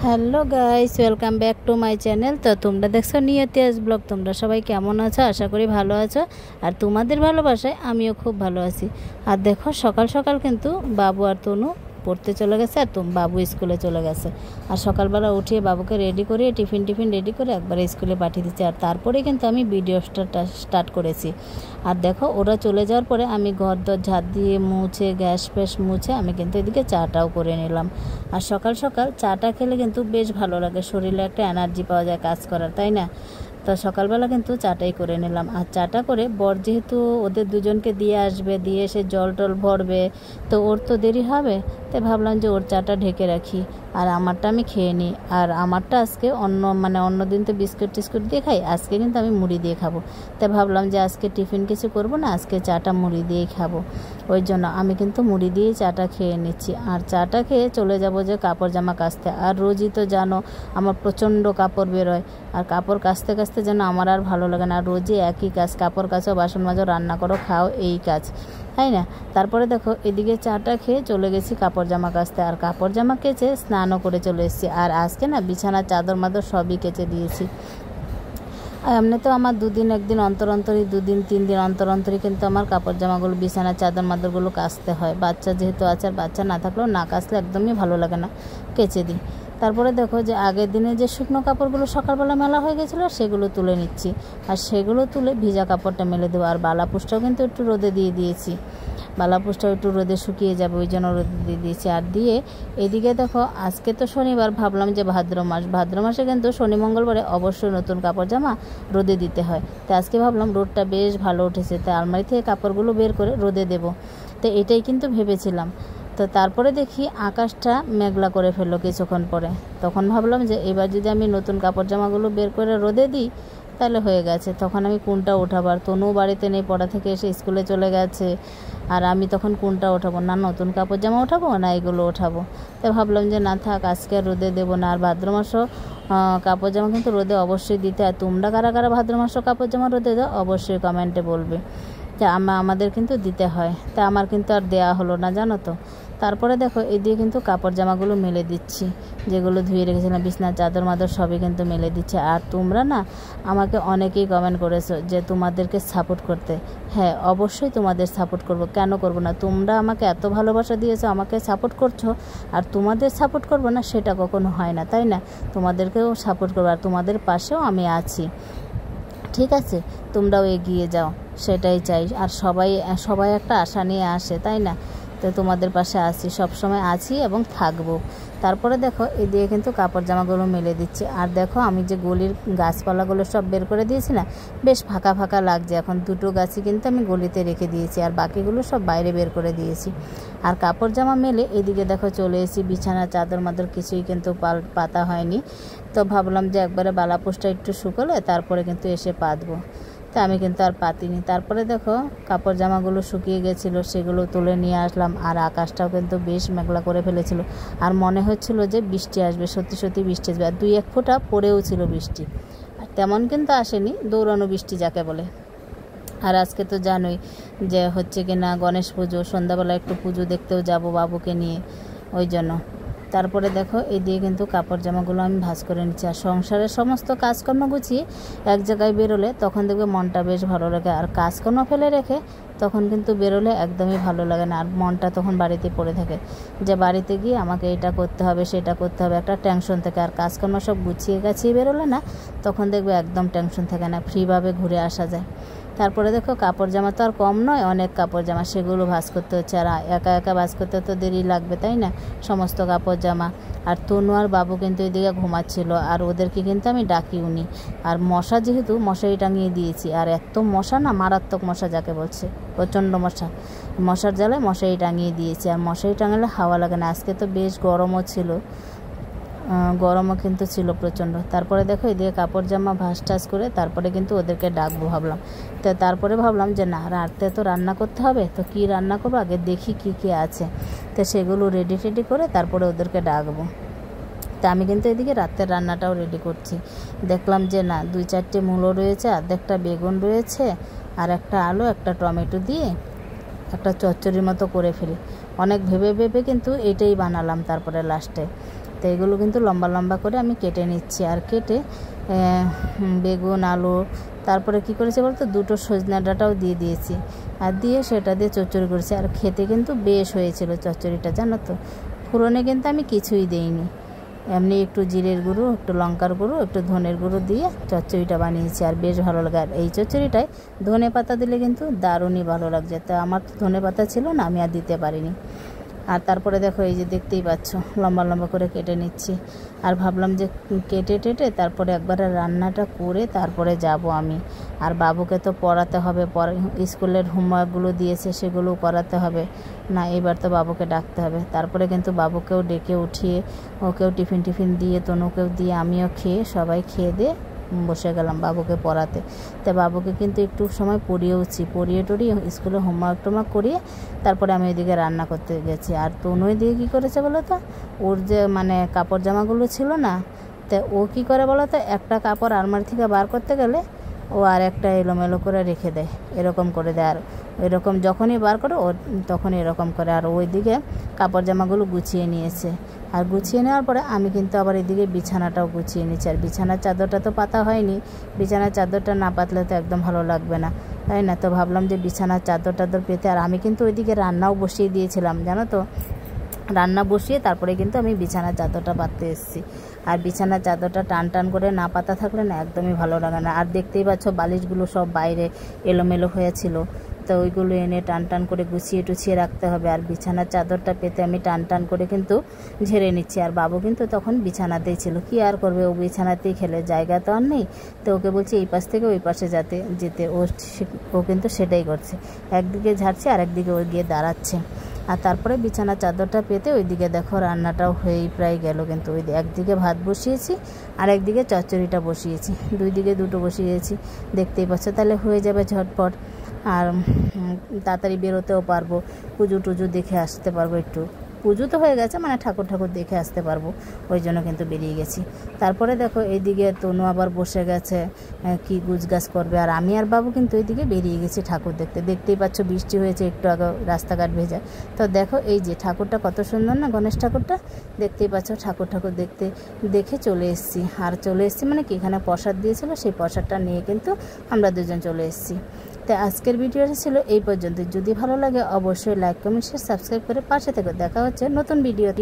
Hello guys, welcome back to my channel. তো তোমরা দেখছো নিয়তিয়াজ ব্লগ। তোমরা সবাই কেমন আছো? আশা করি ভালো আছো। আর তোমাদের ভালোবাসায় আমিও খুব ভালো আছি। আর দেখো সকাল সকাল কিন্তু বাবু আর তনু পড়তে চলে গেছে, আর বাবু স্কুলে চলে গেছে। আর সকালবেলা উঠিয়ে বাবুকে রেডি করে টিফিন রেডি করে একবারে স্কুলে পাঠিয়ে দিচ্ছি। আর তারপরে কিন্তু আমি ভিডিও স্টার্ট করেছি। আর দেখো ওরা চলে যাওয়ার পরে আমি ঘর দর ঝাঁট দিয়ে মুছে গ্যাস ফ্যাস মুছে আমি কিন্তু এদিকে চাটাও করে নিলাম। আর সকাল সকাল চাটা খেলে কিন্তু বেশ ভালো লাগে, শরীরে একটা এনার্জি পাওয়া যায় কাজ করার, তাই না? তো সকালবেলা কিন্তু চাটাই করে নিলাম। আর চাটা করে বর যেহেতু ওদের দুজনকে দিয়ে আসবে, দিয়ে এসে জল টল ভরবে, তো ওর তো দেরি হবে। তাই ভাবলাম যে ওর চাটা ঢেকে রাখি আর আমারটা আমি খেয়ে নিই। আর আমারটা আজকে অন্য দিন তো বিস্কুট টিস্কুট দিয়ে খাই, আজকে কিন্তু আমি মুড়ি দিয়ে খাবো। তাই ভাবলাম যে আজকে টিফিন কিছু করব না, আজকে চাটা মুড়ি দিয়েই খাবো। ওই জন্য আমি কিন্তু মুড়ি দিয়েই চাটা খেয়ে নিচ্ছি। আর চাটা খেয়ে চলে যাব যে কাপড় জামা কাচতে। আর রোজই তো জানো আমার প্রচণ্ড কাপড় বেরোয়, আর কাপড় কাচতে কাচতে যেন আমার আর ভালো লাগে না। আর রোজই একই কাজ, কাপড় কাচো, বাসন মাজো, রান্না করো, খাও, এই কাজ, তাই না? তারপরে দেখো এদিকে চাটা খেয়ে চলে গেছি কাপড় জামা কাচতে। আর কাপড় জামা কেচে স্নানও করে চলে এসেছি। আর আজকে না বিছানার চাদর মাদর সবই কেচে দিয়েছি। আর এমনি তো আমার একদিন অন্তর অন্তরই 2 দিন 3 দিন অন্তর অন্তরই কিন্তু আমার কাপড় জামাগুলো বিছানার চাদর মাদরগুলো কাচতে হয়। বাচ্চা যেহেতু আছে, আর বাচ্চা না থাকলেও না কাচলে একদমই ভালো লাগে না, কেচে দিই। তারপরে দেখো যে আগের দিনে যে শুকনো কাপড়গুলো সকালবেলা মেলা হয়ে গেছিলো সেগুলো তুলে নিচ্ছি। আর সেগুলো তুলে ভিজা কাপড়টা মেলে দেবো। আর বালাপুষটাও কিন্তু একটু রোদে দিয়ে দিয়েছি, বালাপুষটাও একটু রোদে শুকিয়ে যাবে, ওই জন্য রোদে দিয়ে দিয়েছি। আর দিয়ে এদিকে দেখো আজকে তো শনিবার, ভাবলাম যে ভাদ্র মাসে কিন্তু শনি মঙ্গলবারে অবশ্যই নতুন কাপড় জামা রোদে দিতে হয়। তো আজকে ভাবলাম রোদটা বেশ ভালো উঠেছে, তাই আলমারি থেকে কাপড়গুলো বের করে রোদে দেব। তো এটাই কিন্তু ভেবেছিলাম। তো তারপরে দেখি আকাশটা মেঘলা করে ফেললো কিছুক্ষণ পরে। তখন ভাবলাম যে এবার যদি আমি নতুন কাপড় জামাগুলো বের করে রোদে দিই তাহলে হয়ে গেছে। তখন আমি কোনটা ওঠাবো? আর তনু বাড়িতে নেই, পড়া থেকে এসে স্কুলে চলে গেছে। আর আমি তখন কোনটা ওঠাবো? না নতুন কাপড় জামা ওঠাবো, না এগুলো ওঠাবো? তাই ভাবলাম যে না থাক, আজকে আর রোদে দেবো না। আর ভাদ্র মাসও কাপড় জামা কিন্তু রোদে অবশ্যই দিতে হয়। তোমরা কারা কারা ভাদ্র মাসও কাপড় জামা রোদে দাও অবশ্যই কমেন্টে বলবে। তা আমাদের কিন্তু দিতে হয়। তা আমার কিন্তু আর দেয়া হলো না, জানো তো। তারপরে দেখো এদিকে কিন্তু কাপড় জামাগুলো মেলে দিচ্ছি, যেগুলো ধুয়ে রেখেছিলাম বিছনার চাদর মাদর সবই কিন্তু মেলে দিচ্ছে। আর তোমরা না আমাকে অনেকেই কমেন্ট করেছো যে তোমাদেরকে সাপোর্ট করতে। হ্যাঁ, অবশ্যই তোমাদের সাপোর্ট করব, কেন করব না? তোমরা আমাকে এত ভালোবাসা দিয়েছো, আমাকে সাপোর্ট করছো, আর তোমাদের সাপোর্ট করব না সেটা কখনো হয় না, তাই না? তোমাদেরকেও সাপোর্ট করবো, আর তোমাদের পাশেও আমি আছি, ঠিক আছে? তোমরাও এগিয়ে যাও, সেটাই চাই। আর সবাই একটা আশা নিয়ে আসে, তাই না? তো তোমাদের পাশে আছি, সবসময় আছি এবং থাকবো। তারপরে দেখো এদিকে কিন্তু কাপড় জামাগুলো মেলে দিচ্ছি। আর দেখো আমি যে গলির গাছপালাগুলো সব বের করে দিয়েছি না, বেশ ফাঁকা ফাঁকা লাগছে এখন। 2টো গাছই কিন্তু আমি গলিতে রেখে দিয়েছি, আর বাকিগুলো সব বাইরে বের করে দিয়েছি। আর কাপড় জামা মেলে এদিকে দেখো চলে এসেছি। বিছানা চাদর মাদর কিছুই কিন্তু পাতা হয়নি। তো ভাবলাম যে একবারে বালাপোষটা একটু শুকোলে তারপরে কিন্তু এসে পাতবো। তা আমি কিন্তু আর পাতিনি। তারপরে দেখো কাপড় জামাগুলো শুকিয়ে গেছিলো, সেগুলো তুলে নিয়ে আসলাম। আর আকাশটাও কিন্তু বেশ মেঘলা করে ফেলেছিল, আর মনে হচ্ছিল যে বৃষ্টি আসবে, সত্যি সত্যি বৃষ্টি আসবে। আর 2-1 ফোঁটা পড়েও ছিল বৃষ্টি, আর তেমন কিন্তু আসেনি, দৌড়ানো বৃষ্টি যাকে বলে। আর আজকে তো জানোই যে হচ্ছে কি না গণেশ পুজো, সন্ধ্যাবেলা একটু পুজো দেখতেও যাব বাবুকে নিয়ে, ওই জন্য। তারপরে দেখো এই দিয়ে কিন্তু কাপড় জামাগুলো আমি ভাঁজ করে নিচ্ছি। আর সংসারের সমস্ত কাজকর্ম গুছিয়ে এক জায়গায় বেরোলে তখন দেখবে মনটা বেশ ভালো লাগে। আর কাজকর্ম ফেলে রেখে তখন কিন্তু বেরোলে একদমই ভালো লাগে না, আর মনটা তখন বাড়িতে পড়ে থাকে যে বাড়িতে গিয়ে আমাকে এটা করতে হবে সেটা করতে হবে, একটা টেনশন থাকে। আর কাজকর্ম সব গুছিয়ে গাছিয়ে বেরোলে না তখন দেখবে একদম টেনশন থাকে না, ফ্রিভাবে ঘুরে আসা যায়। তারপরে দেখো কাপড় জামা তো আর কম নয়, অনেক কাপড় জামা, সেগুলো ভাঁজ করতে হচ্ছে। আর একা একা ভাঁজ করতে তো দেরি লাগবে, তাই না? সমস্ত কাপড় জামা। আর তনু আর বাবু কিন্তু এদিকে ঘুমাচ্ছিল, আর ওদেরকে কিন্তু আমি ডাকিওনি। আর মশা যেহেতু মশারি টাঙিয়ে দিয়েছি, আর এত মশা না, মারাত্মক মশা যাকে বলছে, প্রচণ্ড মশার জ্বালায় মশারি টাঙিয়ে দিয়েছি। আর মশারি টাঙালে হাওয়া লাগে না। আজকে তো বেশ গরমও কিন্তু ছিল প্রচণ্ড। তারপরে দেখো এদিকে কাপড় জামা ভাঁজ টাজ করে তারপরে কিন্তু ওদেরকে ডাকবো ভাবলাম। তো তারপরে ভাবলাম যে না, রাতে তো রান্না করতে হবে, তো কি রান্না করবো আগে দেখি কি আছে। তো সেগুলো রেডি করে তারপরে ওদেরকে ডাকবো। তা আমি কিন্তু এদিকে রাতের রান্নাটাও রেডি করছি। দেখলাম যে না 2-4টে মূলো রয়েছে, অর্ধেকটা বেগুন রয়েছে, আর একটা আলু একটা টমেটো দিয়ে একটা চচ্চড়ির মতো করে ফেলি। অনেক ভেবে কিন্তু এটাই বানালাম তারপরে লাস্টে। তো এগুলো কিন্তু লম্বা লম্বা করে আমি কেটে নিচ্ছি। আর কেটে বেগুন, আলু, তারপরে কি করেছি বলতো, দুটো সজনা ডাঁটাও দিয়ে দিয়েছি। আর দিয়ে সেটা দিয়ে চচ্চড়ি করেছি। আর খেতে কিন্তু বেশ হয়েছিল চচ্চড়িটা, জানো তো। ফোড়নে কিন্তু আমি কিছুই দেইনি, এমনি একটু জিরের গুঁড়ো, একটু লঙ্কার গুঁড়ো, একটু ধনের গুঁড়ো দিয়ে চচ্চড়িটা বানিয়েছি। আর বেশ ভালো লাগে। আর এই চচ্চড়িটায় ধনে পাতা দিলে কিন্তু দারুণই ভালো লাগছে। তো আমার তো ধনে পাতা ছিল না, আমি আর দিতে পারিনি। আর তারপরে দেখো এই যে দেখতেই পাচ্ছ লম্বা লম্বা করে কেটে নিচ্ছি। আর ভাবলাম যে কেটে টেটে তারপরে একবারে রান্নাটা করে তারপরে যাব আমি। আর বাবুকে তো পড়াতে হবে, স্কুলের হোমওয়ার্কগুলো দিয়েছে সেগুলোও করাতে হবে না, এবার তো বাবুকে ডাকতে হবে। তারপরে কিন্তু বাবুকেও ডেকে উঠিয়ে ওকেও টিফিন দিয়ে, তনুকেও দিয়ে, আমিও খেয়ে, সবাই খেয়ে দিয়ে বসে গেলাম বাবুকে পড়াতে। তো বাবুকে কিন্তু একটু সময় পড়িয়েওছি, পড়িয়ে টড়িয়ে স্কুলে হোমওয়ার্ক টোমওয়ার্ক করিয়ে তারপরে আমি ওইদিকে রান্না করতে গেছি। আর তনু দিকে কী করেছে বলো তো, ওর যে মানে কাপড় জামাগুলো ছিল না, তো ও কী করে বলো তো, একটা কাপড় আলমারি থেকে বার করতে গেলে ও আর একটা এলোমেলো করে রেখে দেয়, এরকম করে দেয়। আর এরকম যখনই বার করে ও তখনই এরকম করে। আর ওইদিকে কাপড় জামাগুলো গুছিয়ে নিয়েছে। আর গুছিয়ে নেওয়ার পরে আমি কিন্তু আবার এদিকে বিছানাটাও গুছিয়ে নিচ্ছি। আর বিছানার চাদরটা তো পাতা হয়নি, বিছানার চাদরটা না পাতলে তো একদম ভালো লাগবে না, তাই না। তো ভাবলাম যে বিছানার চাদর পেতে। আর আমি কিন্তু ওইদিকে রান্নাও বসিয়ে দিয়েছিলাম, জানো তো। রান্না বসিয়ে তারপরে কিন্তু আমি বিছানার চাদরটা পাততে এসেছি। আর বিছানার চাদরটা টান করে না পাতা থাকলে না একদমই ভালো লাগে না। আর দেখতেই পাচ্ছ বালিশগুলো সব বাইরে এলোমেলো হয়েছিল, তো ওইগুলো এনে টান করে গুছিয়ে টুছিয়ে রাখতে হবে। আর বিছানার চাদরটা পেতে আমি টান করে কিন্তু ঝেড়ে নিচ্ছি। আর বাবু কিন্তু তখন বিছানাতেই ছিল, কি আর করবে, ও বিছানাতেই খেলে, জায়গা তো আর নেই। তো ওকে বলছি এই পাশ থেকে ওই পাশে যেতে, ও কিন্তু সেটাই করছে, একদিকে ঝাড়ছে আর একদিকে ও গিয়ে দাঁড়াচ্ছে। আর তারপরে বিছানার চাদরটা পেতে ওইদিকে দেখো রান্নাটাও হয়েই প্রায় গেল। কিন্তু ওই একদিকে ভাত বসিয়েছি আর একদিকে চচ্চড়িটা বসিয়েছি, দুই দিকে দুটো বসিয়েছি, দেখতেই পাচ্ছ। তাহলে হয়ে যাবে ঝটপট। আর তাড়াতাড়ি বেরোতেও পারবো, পুজো টুজো দেখে আসতে পারবো। একটু পুজো তো হয়ে গেছে, মানে ঠাকুর দেখে আসতে পারবো, ওই জন্য কিন্তু বেরিয়ে গেছি। তারপরে দেখো এইদিকে তনু আবার বসে গেছে কি গুছগাছ করবে। আর আমি আর বাবু কিন্তু এইদিকে বেরিয়ে গেছি ঠাকুর দেখতেই পাচ্ছ বৃষ্টি হয়েছে একটু আগে, রাস্তাঘাট ভেজা। তো দেখো এই যে ঠাকুরটা কত সুন্দর না, গণেশ ঠাকুরটা, দেখতেই পাচ্ছ। ঠাকুর দেখে চলে এসেছি। আর চলে এসেছি মানে কি, এখানে প্রসাদ দিয়েছিল, সেই প্রসাদটা নিয়ে কিন্তু আমরা দুজন চলে এসেছি। তো আজকের ভিডিওটা ছিল এই পর্যন্ত। যদি ভালো লাগে অবশ্যই লাইক, কমেন্ট, শেয়ার, সাবস্ক্রাইব করে পাশে থেকে। দেখা হচ্ছে নতুন ভিডিওতে।